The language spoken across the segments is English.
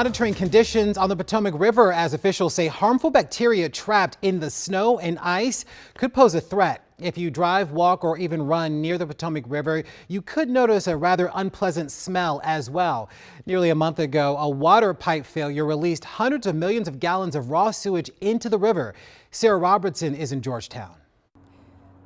Monitoring conditions on the Potomac River as officials say harmful bacteria trapped in the snow and ice could pose a threat. If you drive, walk, or even run near the Potomac River, you could notice a rather unpleasant smell as well. Nearly a month ago, a water pipe failure released hundreds of millions of gallons of raw sewage into the river. Sarah Robertson is in Georgetown.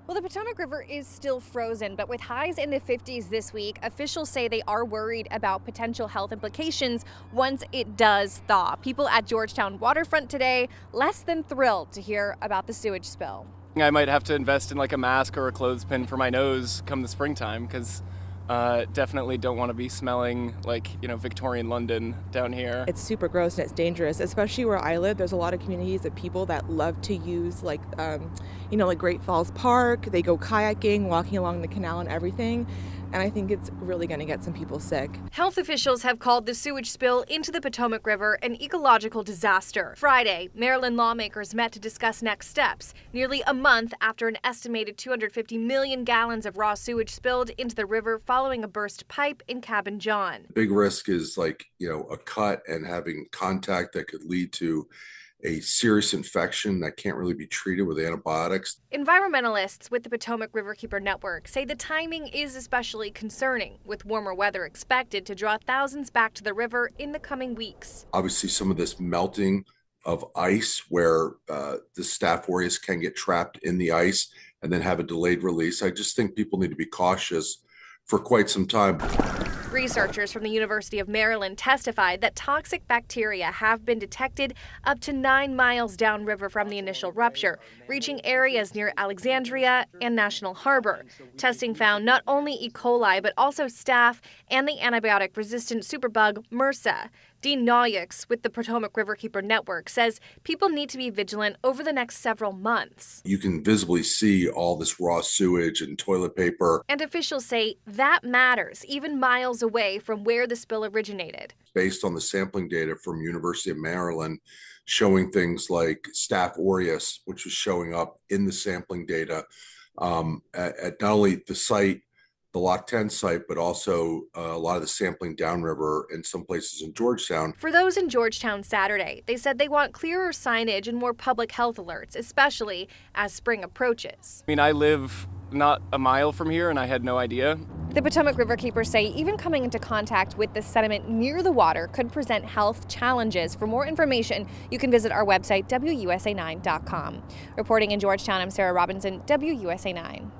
Well, the Potomac River is still frozen, but with highs in the 50s this week, officials say they are worried about potential health implications once it does thaw. People at Georgetown waterfront today less than thrilled to hear about the sewage spill. I might have to invest in like a mask or a clothespin for my nose come the springtime because definitely don't want to be smelling like, Victorian London down here. It's super gross and it's dangerous, especially where I live. There's a lot of communities of people that love to use like Great Falls Park. They go kayaking, walking along the canal and everything. And I think it's really going to get some people sick. Health officials have called the sewage spill into the Potomac River an ecological disaster. Friday, Maryland lawmakers met to discuss next steps, nearly a month after an estimated 250 million gallons of raw sewage spilled into the river following a burst pipe in Cabin John. Big risk is a cut and having contact that could lead to a serious infection that can't really be treated with antibiotics. Environmentalists with the Potomac Riverkeeper Network say the timing is especially concerning, with warmer weather expected to draw thousands back to the river in the coming weeks. Obviously, some of this melting of ice where the Staph aureus can get trapped in the ice and then have a delayed release. I just think people need to be cautious for quite some time. Researchers from the University of Maryland testified that toxic bacteria have been detected up to 9 miles downriver from the initial rupture, reaching areas near Alexandria and National Harbor. Testing found not only E. coli, but also staph and the antibiotic-resistant superbug MRSA. Dean Noyix with the Potomac Riverkeeper Network says people need to be vigilant over the next several months. You can visibly see all this raw sewage and toilet paper. And officials say that matters, even miles away from where the spill originated. Based on the sampling data from University of Maryland, showing things like Staph aureus, which was showing up in the sampling data at not only the site, the Lock 10 site, but also a lot of the sampling downriver in some places in Georgetown. For those in Georgetown Saturday, they said they want clearer signage and more public health alerts, especially as spring approaches. I live not a mile from here and I had no idea. The Potomac Riverkeepers say even coming into contact with the sediment near the water could present health challenges. For more information, you can visit our website, WUSA9.com. Reporting in Georgetown, I'm Sarah Robinson, WUSA 9.